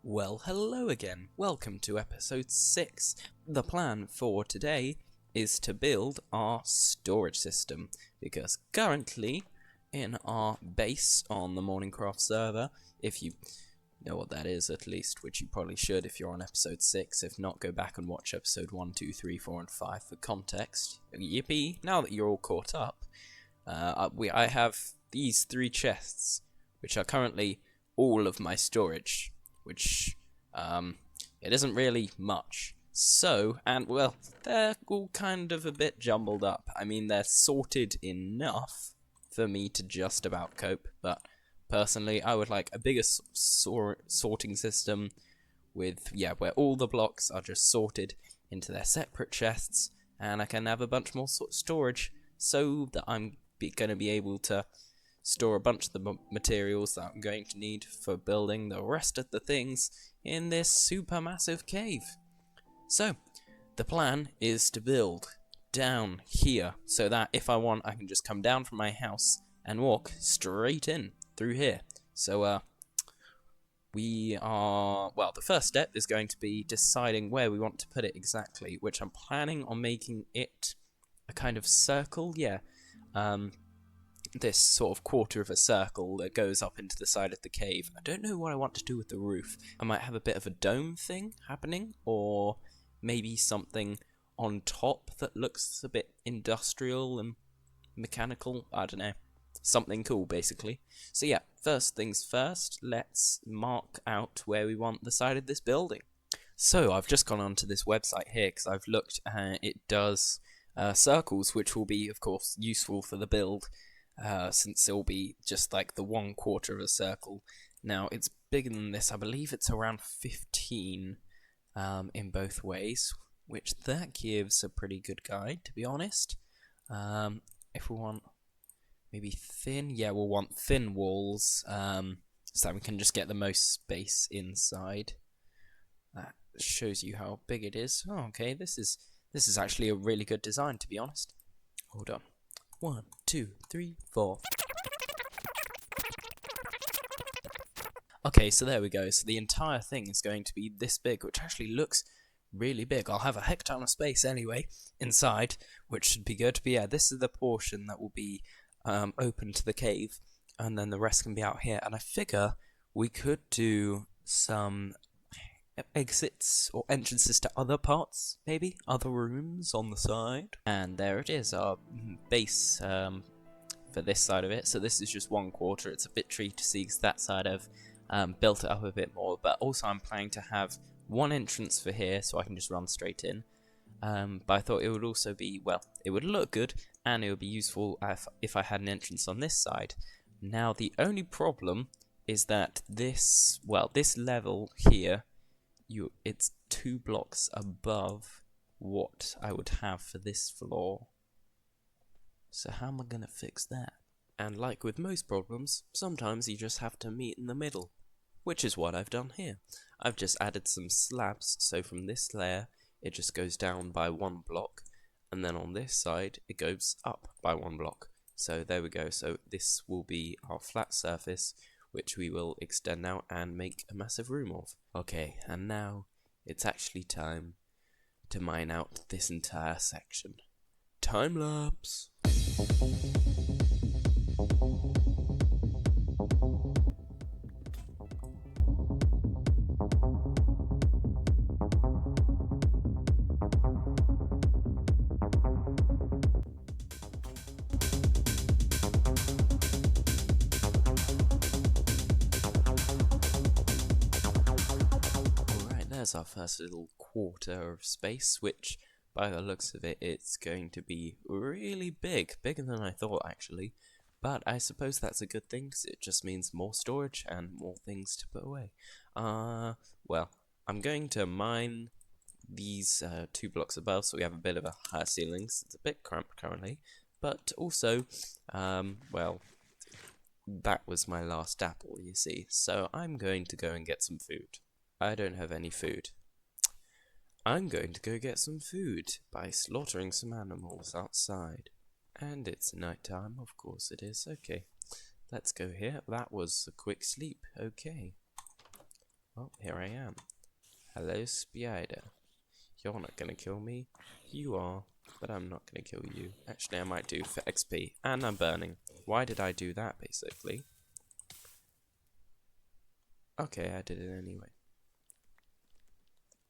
Well, hello again. Welcome to episode 6. The plan for today is to build our storage system, because currently in our base on the MorningCraft server, if you know what that is at least, which you probably should if you're on episode 6, if not, go back and watch episode 1, 2, 3, 4 and 5 for context. Yippee, now that you're all caught up, I have these 3 chests, which are currently all of my storage, which, it isn't really much. So, and well, they're all kind of a bit jumbled up. I mean, they're sorted enough for me to just about cope, but personally, I would like a bigger sorting system with, where all the blocks are just sorted into their separate chests, and I can have a bunch more storage so that I'm going to be able to store a bunch of the materials that I'm going to need for building the rest of the things in this super massive cave. So, the plan is to build down here so that if I want, I can just come down from my house and walk straight in through here. So, the first step is going to be deciding where we want to put it exactly, which I'm planning on making it a kind of circle, this sort of quarter of a circle that goes up into the side of the cave. I don't know what I want to do with the roof. I might have a bit of a dome thing happening, or maybe something on top that looks a bit industrial and mechanical. I don't know. Something cool, basically. So yeah, first things first, let's mark out where we want the side of this building. So I've just gone onto this website here because I've looked and it does circles, which will be, of course, useful for the build. Since it'll be just like the 1/4 of a circle. Now, it's bigger than this. I believe it's around 15 in both ways, which that gives a pretty good guide, to be honest. If we want maybe thin, we'll want thin walls, so that we can just get the most space inside. That shows you how big it is. Oh, okay, this is actually a really good design, to be honest. Hold on. 1, 2, 3, 4. Okay, so there we go. So the entire thing is going to be this big, which actually looks really big. I'll have a heck ton of space anyway inside, which should be good. But yeah, this is the portion that will be open to the cave, and then the rest can be out here. And I figure we could do some exits or entrances to other parts, maybe other rooms on the side. And there it is, our base for this side of it. So this is just 1/4. It's a bit tricky to see because that side I've built it up a bit more, but also I'm planning to have one entrance for here so I can just run straight in. But I thought it would also be, well, it would look good and it would be useful if I had an entrance on this side. Now the only problem is that this level here, it's 2 blocks above what I would have for this floor. So how am I going to fix that? And like with most problems, sometimes you just have to meet in the middle, which is what I've done here. I've just added some slabs, so from this layer it just goes down by 1 block, and then on this side it goes up by 1 block. So there we go, so this will be our flat surface, which we will extend out and make a massive room of. Okay, and now it's actually time to mine out this entire section. Time lapse! There's our first little quarter of space, which by the looks of it, it's going to be really big, bigger than I thought actually, but I suppose that's a good thing because it just means more storage and more things to put away. Well, I'm going to mine these 2 blocks above so we have a bit of a higher ceilings. It's a bit cramped currently, but also, that was my last apple, you see, so I'm going to go and get some food. I don't have any food. I'm going to go get some food by slaughtering some animals outside. And it's night time, of course it is. Okay, let's go here. That was a quick sleep. Okay. Well, here I am. Hello, spider. You're not gonna kill me. You are, but I'm not gonna kill you. Actually, I might do for XP. And I'm burning. Why did I do that, basically? Okay, I did it anyway.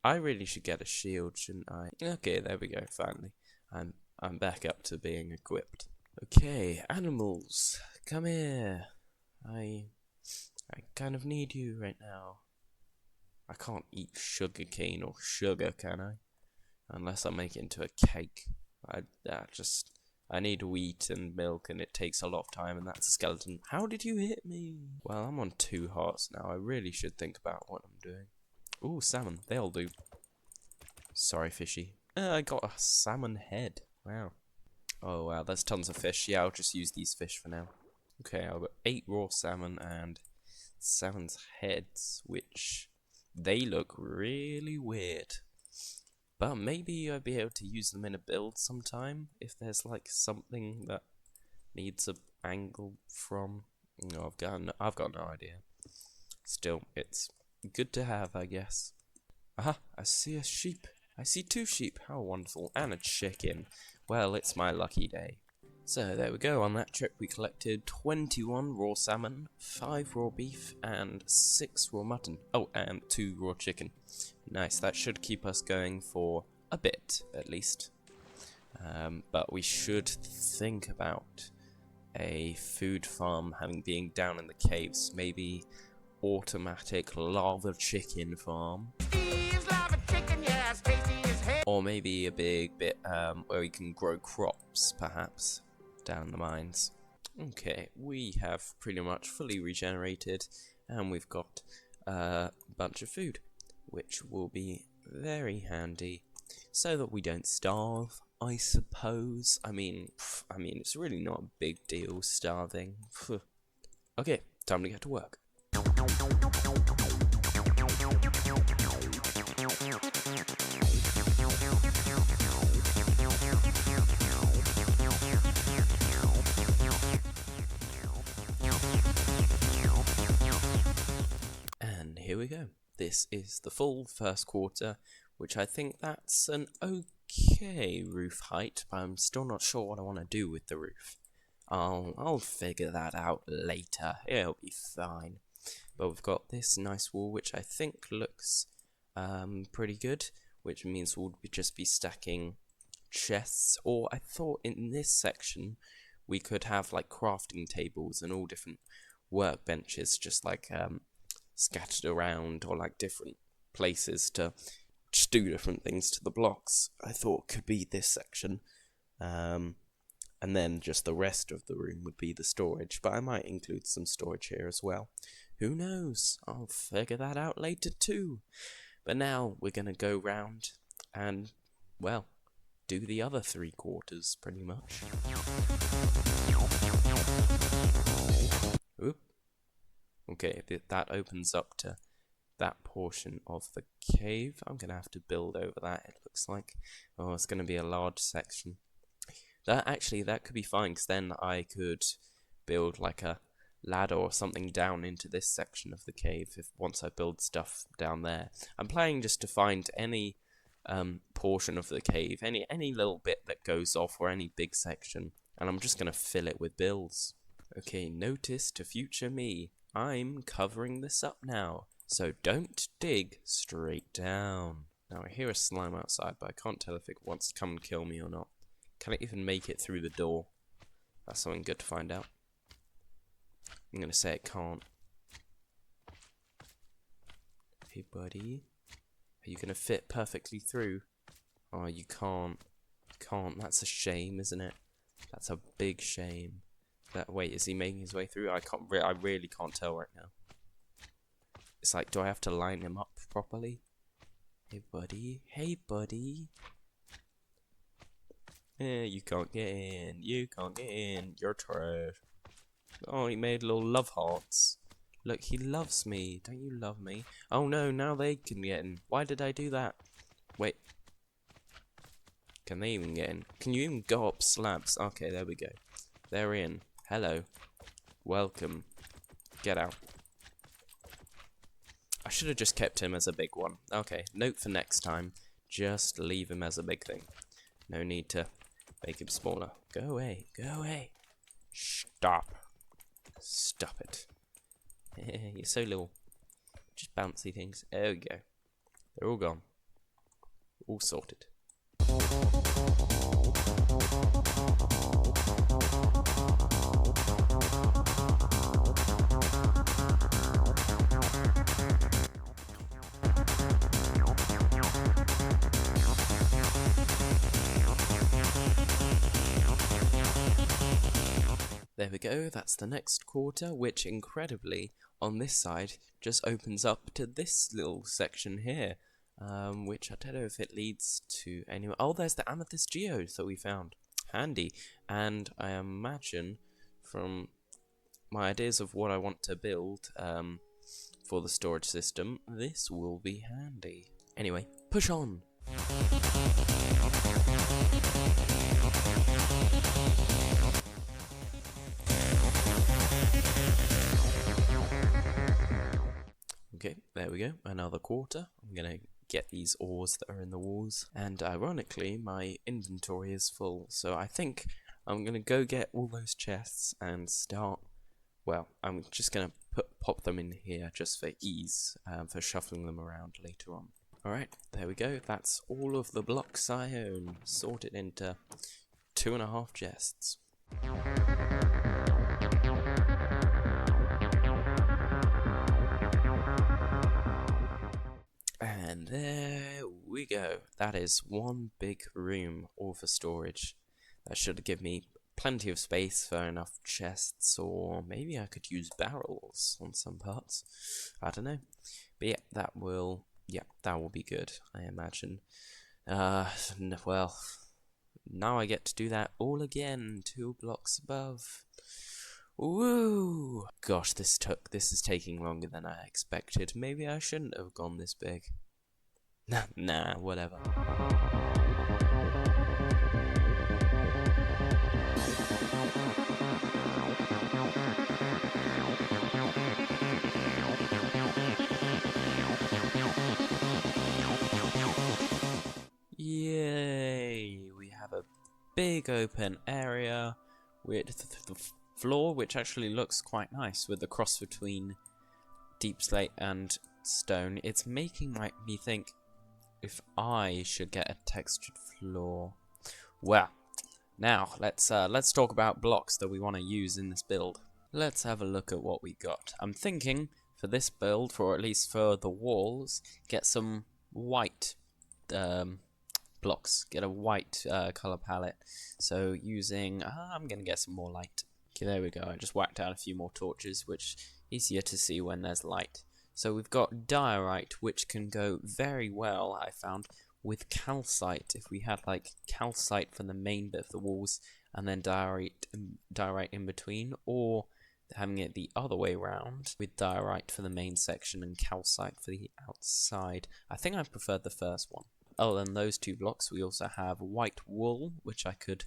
I really should get a shield, shouldn't I? Okay, there we go, finally. I'm back up to being equipped. Okay, animals, come here. I kind of need you right now. I can't eat sugarcane or sugar, can I? Unless I make it into a cake. I need wheat and milk, and it takes a lot of time, and that's a skeleton. How did you hit me? Well, I'm on 2 hearts now. I really should think about what I'm doing. Ooh, salmon. They'll do. Sorry, fishy. I got a salmon head. Wow. Oh, wow. That's tons of fish. Yeah, I'll just use these fish for now. Okay, I've got 8 raw salmon and salmon's heads, which they look really weird. But maybe I'll be able to use them in a build sometime if there's like something that needs an angle from. No, I've got no idea. Still, it's good to have, I guess. Aha! I see a sheep. I see 2 sheep. How wonderful! And a chicken. Well, it's my lucky day. So there we go. On that trip, we collected 21 raw salmon, 5 raw beef, and 6 raw mutton. Oh, and 2 raw chicken. Nice. That should keep us going for a bit, at least. But we should think about a food farm being down in the caves. Maybe automatic lava chicken farm. Or maybe a big bit where we can grow crops, perhaps, down in the mines. Okay, we have pretty much fully regenerated, and we've got a bunch of food, which will be very handy, so that we don't starve, I suppose. I mean, it's really not a big deal starving. Okay, time to get to work. And here we go. This is the full first quarter, which I think that's an okay roof height, but I'm still not sure what I want to do with the roof. I'll figure that out later. It'll be fine. But we've got this nice wall, which I think looks pretty good, which means we'll just be stacking chests. Or I thought in this section we could have like crafting tables and all different workbenches, just like scattered around, or like different places to just do different things to the blocks. I thought could be this section. And then just the rest of the room would be the storage, but I might include some storage here as well. Who knows? I'll figure that out later too. But now we're going to go round and, well, do the other 3 quarters pretty much. Oop. Okay, that opens up to that portion of the cave. I'm going to have to build over that, it looks like. Oh, it's going to be a large section. That could be fine, because then I could build like a ladder or something down into this section of the cave once I build stuff down there. I'm planning just to find any portion of the cave, any little bit that goes off, or any big section, and I'm just going to fill it with builds. Okay, notice to future me, I'm covering this up now, so don't dig straight down. Now I hear a slime outside, but I can't tell if it wants to come and kill me or not. Can it even make it through the door? That's something good to find out. I'm going to say it can't. Hey buddy, are you going to fit perfectly through? Oh, you can't. Can't. That's a shame, isn't it? That's a big shame. Wait, is he making his way through? I really can't tell right now. It's like, do I have to line him up properly? Hey buddy, hey buddy. You can't get in. You can't get in. You're trash. Oh, he made little love hearts. Look, he loves me. Don't you love me? Oh no, now they can get in. Why did I do that? Wait. Can they even get in? Can you even go up slabs? Okay, there we go. They're in. Hello. Welcome. Get out. I should have just kept him as a big one. Okay, note for next time. Just leave him as a big thing. No need to make him smaller. Go away. Go away. Stop. Stop it. You're so little. Just bouncy things. There we go. They're all gone. All sorted. There we go, that's the next quarter, which incredibly, on this side, just opens up to this little section here, which I don't know if it leads to anywhere. Oh, there's the amethyst geodes that we found. Handy. And I imagine, from my ideas of what I want to build for the storage system, this will be handy. Anyway, push on! Okay, there we go, another quarter. I'm gonna get these ores that are in the walls, and ironically my inventory is full, so I think I'm gonna go get all those chests and start, well, I'm just gonna pop them in here just for ease, for shuffling them around later on. Alright, there we go, that's all of the blocks I own, sorted into 2.5 chests. And there we go. That is one big room, all for storage. That should give me plenty of space for enough chests, or maybe I could use barrels on some parts. I don't know. But yeah, that will be good, I imagine. Well, now I get to do that all again, 2 blocks above. Woo! Gosh, this is taking longer than I expected. Maybe I shouldn't have gone this big. Nah, whatever. Yay! We have a big open area with the floor, which actually looks quite nice with the cross between deep slate and stone. It's making me think if I should get a textured floor. Well, now let's talk about blocks that we want to use in this build. Let's have a look at what we got. I'm thinking for this build, or at least for the walls, get some white blocks. Get a white color palette. So using, I'm gonna get some more light. Okay, there we go. I just whacked out a few more torches, which is easier to see when there's light. So we've got diorite, which can go very well, I found, with calcite. If we had like calcite for the main bit of the walls, and then diorite in between, or having it the other way around, with diorite for the main section and calcite for the outside. I think I preferred the first one. Other than those 2 blocks, we also have white wool, which I could,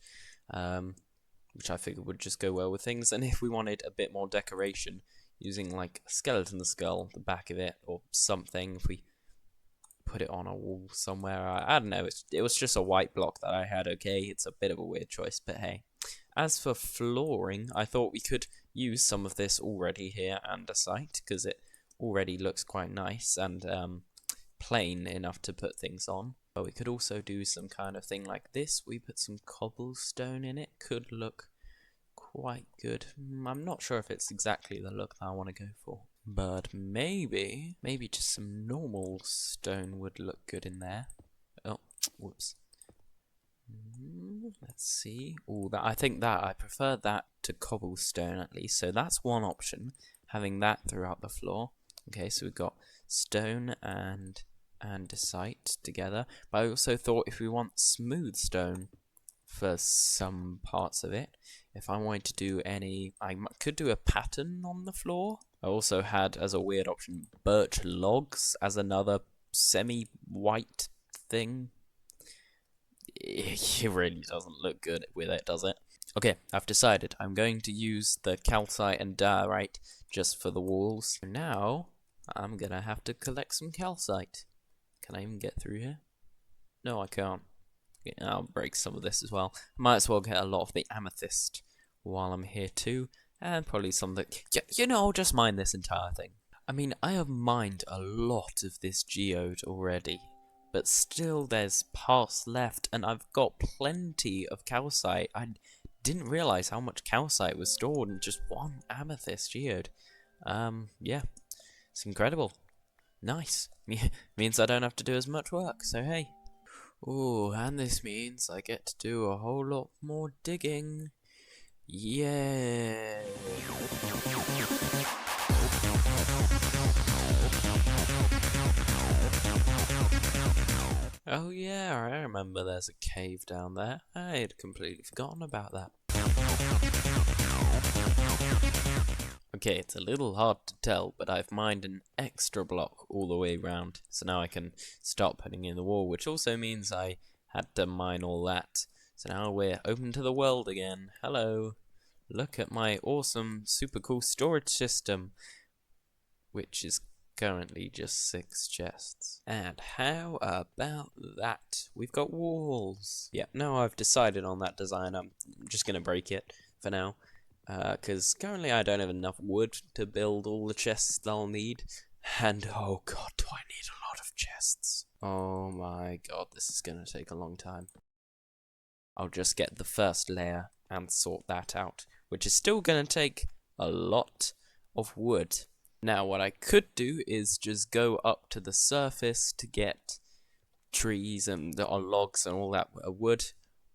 which I figured would just go well with things. And if we wanted a bit more decoration, using like a skeleton skull, the back of it, or something, if we put it on a wall somewhere, I don't know, it was just a white block that I had. Okay, it's a bit of a weird choice, but hey. As for flooring, I thought we could use some of this already here, andesite, because it already looks quite nice and plain enough to put things on. But we could also do some kind of thing like this. We put some cobblestone in it, could look quite good. I'm not sure if it's exactly the look that I want to go for, but maybe just some normal stone would look good in there. Oh, whoops. Let's see. Oh, I think that I prefer that to cobblestone at least. So that's one option, having that throughout the floor. Okay, so we've got stone and andesite together. But I also thought if we want smooth stone for some parts of it, if I wanted to do any, I could do a pattern on the floor. I also had as a weird option birch logs as another semi-white thing. It really doesn't look good with it, does it? Okay, I've decided. I'm going to use the calcite and diorite just for the walls. Now, I'm gonna have to collect some calcite. Can I even get through here? No, I can't. Yeah, I'll break some of this as well. Might as well get a lot of the amethyst while I'm here too. And probably some of the... You know, I'll just mine this entire thing. I mean, I have mined a lot of this geode already. But still there's parts left. And I've got plenty of calcite. I didn't realise how much calcite was stored in just one amethyst geode. Yeah. It's incredible. Nice. Means I don't have to do as much work, so hey. Ooh, and this means I get to do a whole lot more digging. Yeah. Oh yeah, I remember there's a cave down there. I had completely forgotten about that. Okay, it's a little hard to tell, but I've mined an extra block all the way around, so now I can start putting in the wall, which also means I had to mine all that. So now we're open to the world again. Hello. Look at my awesome, super cool storage system, which is currently just 6 chests. And how about that? We've got walls. Yeah, no, I've decided on that design. I'm just going to break it for now. Because currently I don't have enough wood to build all the chests that I'll need. And oh god, do I need a lot of chests. Oh my god, this is going to take a long time. I'll just get the first layer and sort that out, which is still going to take a lot of wood. Now what I could do is just go up to the surface to get trees and logs and all that wood.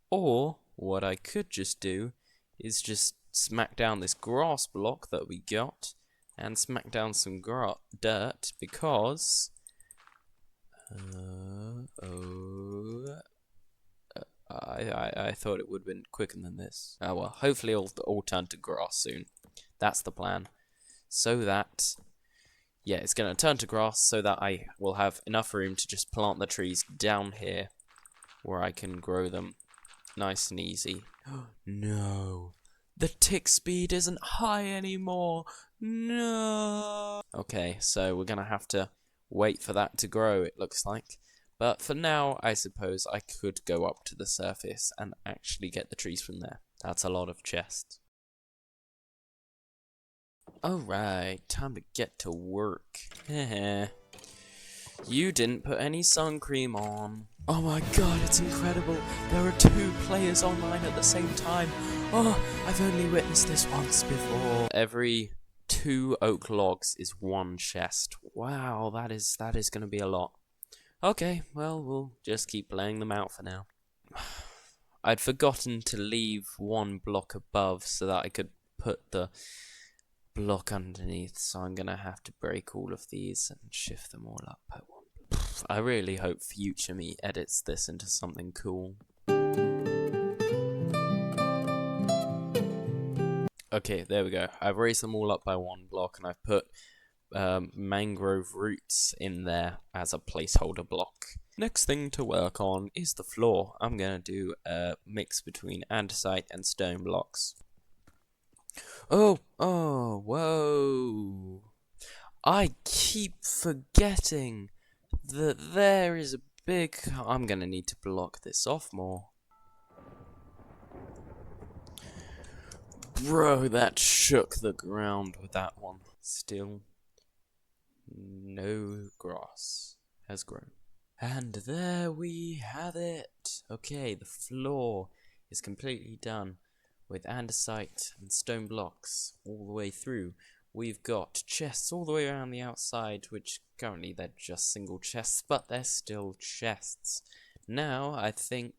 Or what I could just do is just smack down this grass block that we got and smack down some dirt because I thought it would have been quicker than this. Oh well, hopefully it'll all turn to grass soon. That's the plan. So that, yeah, it's going to turn to grass so that I will have enough room to just plant the trees down here where I can grow them nice and easy. No. The tick speed isn't high anymore. No. Okay, so we're going to have to wait for that to grow, it looks like. But for now, I suppose I could go up to the surface and actually get the trees from there. That's a lot of chests. Alright, time to get to work. You didn't put any sun cream on. Oh my god, it's incredible. There are 2 players online at the same time. Oh, I've only witnessed this once before. Every 2 oak logs is 1 chest. Wow, that is going to be a lot. Okay, well, we'll just keep laying them out for now. I'd forgotten to leave 1 block above so that I could put the block underneath, so I'm gonna have to break all of these and shift them all up at 1. I really hope future me edits this into something cool. Okay, there we go. I've raised them all up by 1 block, and I've put mangrove roots in there as a placeholder block. Next thing to work on is the floor. I'm gonna do a mix between andesite and stone blocks. Oh, whoa. I keep forgetting that there is a big... I'm gonna need to block this off more. Bro, that shook the ground with that one. Still, no grass has grown. And there we have it. Okay, the floor is completely done with andesite and stone blocks all the way through. We've got chests all the way around the outside, which currently they're just single chests, but they're still chests. Now, I think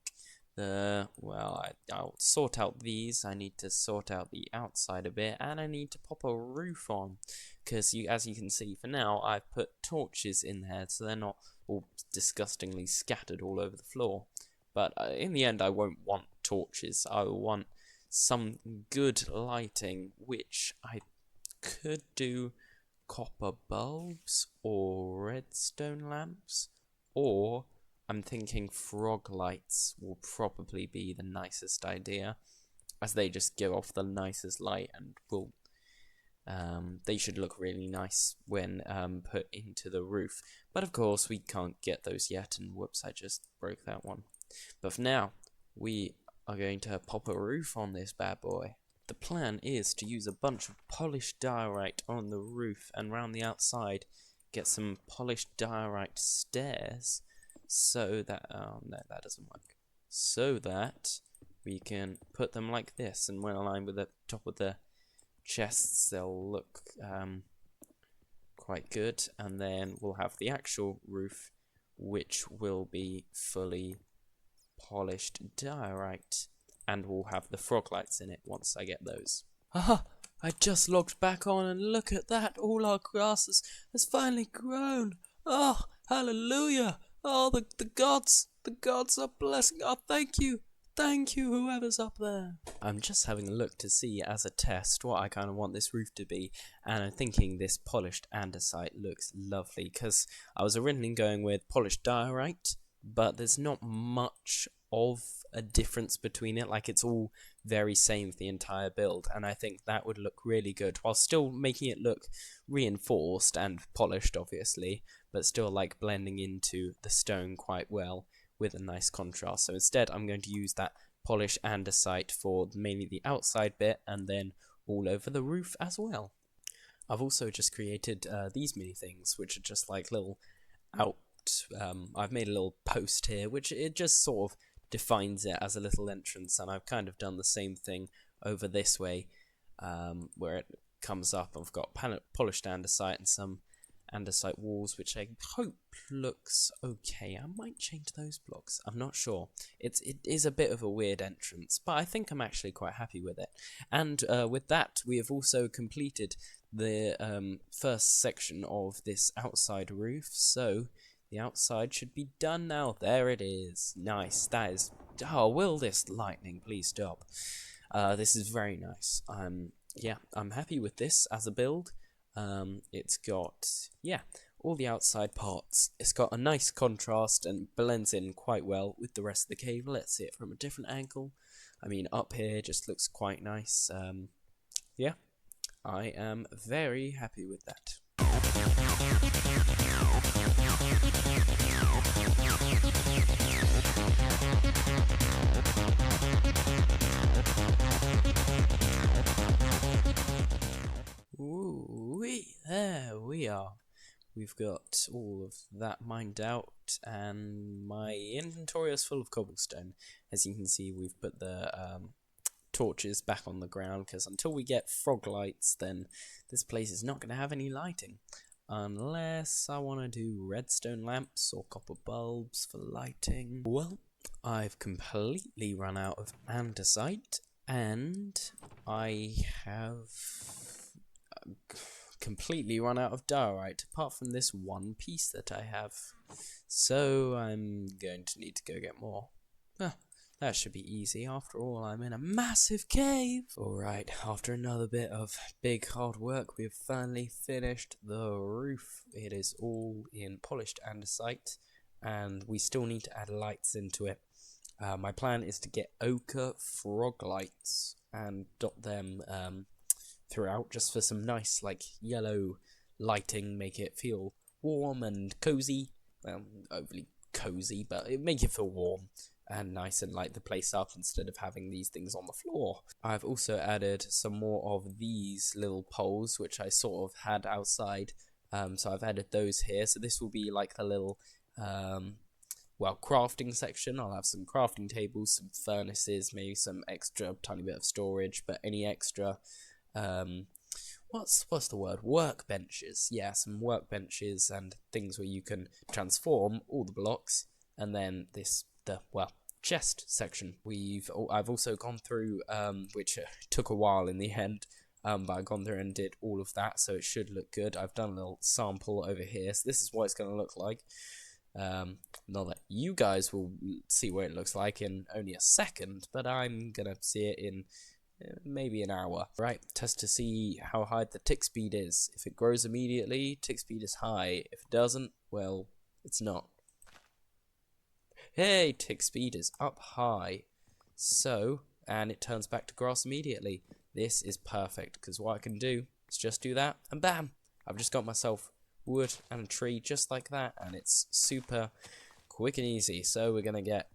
I'll sort out these. I need to sort out the outside a bit, and I need to pop a roof on, because as you can see, for now, I've put torches in there, so they're not all disgustingly scattered all over the floor. But in the end, I won't want torches. I will want some good lighting, which I could do copper bulbs or redstone lamps, or I'm thinking frog lights will probably be the nicest idea, as they just give off the nicest light and will They should look really nice when put into the roof. But of course, we can't get those yet, and whoops, I just broke that one. But for now, we are going to pop a roof on this bad boy. The plan is to use a bunch of polished diorite on the roof, and round the outside get some polished diorite stairs, so that no, that doesn't work. So that we can put them like this, and when aligned with the top of the chests, they'll look quite good. And then we'll have the actual roof, which will be fully polished diorite, and we'll have the frog lights in it once I get those. Aha! I just logged back on, and look at that! All our grass has finally grown. Oh, hallelujah! Oh, the gods are blessing. Oh, thank you, whoever's up there. I'm just having a look to see, as a test, what I kind of want this roof to be, and I'm thinking this polished andesite looks lovely, because I was originally going with polished diorite, but there's not much of a difference between it. Like, it's all very same for the entire build, and I think that would look really good while still making it look reinforced and polished, obviously, but still like blending into the stone quite well with a nice contrast. So instead, I'm going to use that polished andesite for mainly the outside bit, and then all over the roof as well. I've also just created these mini things, which are just like little I've made a little post here, which it just sort of defines it as a little entrance, and I've kind of done the same thing over this way, where it comes up. I've got polished andesite and some andesite walls, which I hope looks okay. I might change those blocks, I'm not sure. It is a bit of a weird entrance, but I think I'm actually quite happy with it. And with that, we have also completed the first section of this outside roof, so the outside should be done now. There it is. Nice. That is... Oh, will this lightning please stop? This is very nice. Yeah, I'm happy with this as a build. It's got, yeah, all the outside parts. It's got a nice contrast and blends in quite well with the rest of the cave. Let's see it from a different angle. I mean, up here just looks quite nice. Yeah, I am very happy with that. Ooh, there we are. We've got all of that mined out, and my inventory is full of cobblestone. As you can see, we've put the torches back on the ground, because until we get frog lights, then this place is not going to have any lighting. Unless I want to do redstone lamps or copper bulbs for lighting. Well, I've completely run out of andesite, and I have completely run out of diorite, apart from this one piece that I have. So I'm going to need to go get more. That should be easy. After all, I'm in a massive cave. Alright, after another bit of big hard work, we've finally finished the roof. It is all in polished andesite, and we still need to add lights into it. My plan is to get ochre frog lights and dot them throughout, just for some nice like yellow lighting, make it feel warm and cozy. Well, overly cozy, but it make it feel warm and nice and light the place up instead of having these things on the floor. I've also added some more of these little poles, which I sort of had outside, so I've added those here. So this will be like the little well, crafting section. I'll have some crafting tables, some furnaces, maybe some extra tiny bit of storage, but any extra what's the word? Workbenches. Yeah, some workbenches and things where you can transform all the blocks, and then chest section. I've also gone through, which took a while in the end, but I've gone through and did all of that, so it should look good. I've done a little sample over here, so this is what it's going to look like. Not that you guys will see what it looks like in only a second, but I'm gonna see it in maybe an hour. Right, test to see how high the tick speed is. If it grows immediately, tick speed is high. If it doesn't, well, it's not. Hey, tick speed is up high. So, and it turns back to grass immediately. This is perfect, because what I can do Let's just do that, and bam! I've just got myself wood and a tree just like that, and it's super quick and easy. So we're gonna get...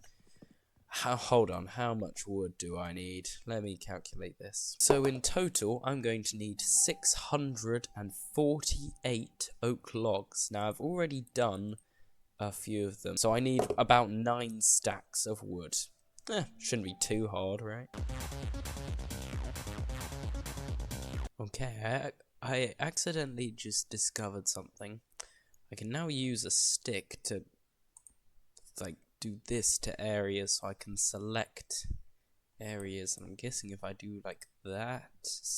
hold on, how much wood do I need? Let me calculate this. So in total, I'm going to need 648 oak logs. Now, I've already done a few of them, so I need about 9 stacks of wood. Shouldn't be too hard, right? Okay, I accidentally just discovered something. I can now use a stick to, like, do this to areas, so I can select areas. And I'm guessing if I do like that,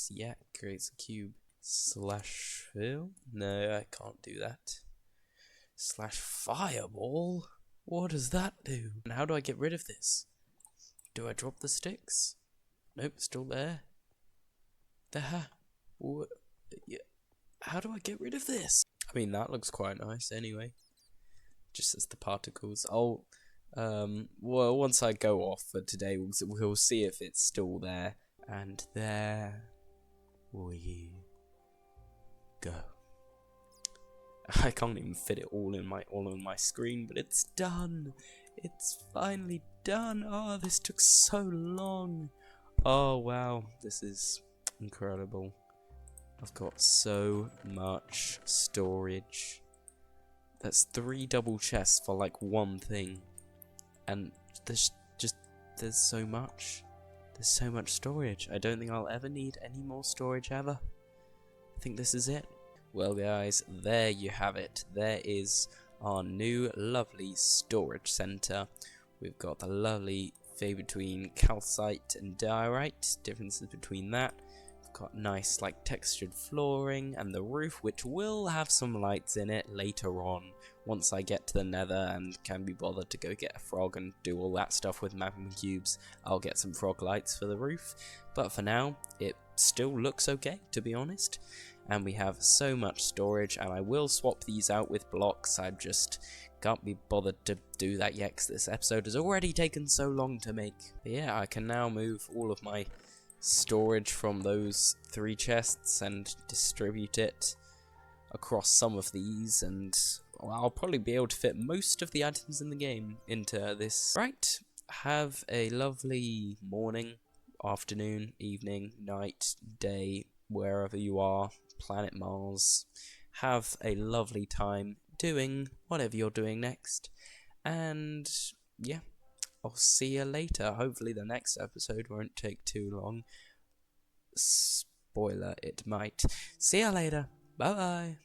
yeah, it creates a cube. Slash fill? No, I can't do that. Slash fireball? What does that do? And how do I get rid of this? Do I drop the sticks? Nope, still there. There. What? Yeah. How do I get rid of this? I mean, that looks quite nice anyway. Just as the particles. Well, once I go off for today, we'll see if it's still there. And there we go. I can't even fit it all in my screen, but it's done. It's finally done. Oh, this took so long. Oh wow, this is incredible. I've got so much storage. That's 3 double chests for like one thing. And there's so much. There's so much storage. I don't think I'll ever need any more storage ever. I think this is it. Well guys, there you have it. There is our new lovely storage center. We've got the lovely thing between calcite and diorite. Differences between that. Got nice like textured flooring, and the roof, which will have some lights in it later on once I get to the nether and can be bothered to go get a frog and do all that stuff with mapping cubes. I'll get some frog lights for the roof, but for now it still looks okay, to be honest. And we have so much storage, and I will swap these out with blocks. I just can't be bothered to do that yet because this episode has already taken so long to make. But yeah, I can now move all of my storage from those 3 chests and distribute it across some of these, and well, I'll probably be able to fit most of the items in the game into this. Right, have a lovely morning, afternoon, evening, night, day, wherever you are, planet Mars. Have a lovely time doing whatever you're doing next, and yeah, I'll see you later. Hopefully the next episode won't take too long. Spoiler, it might. See ya later. Bye bye.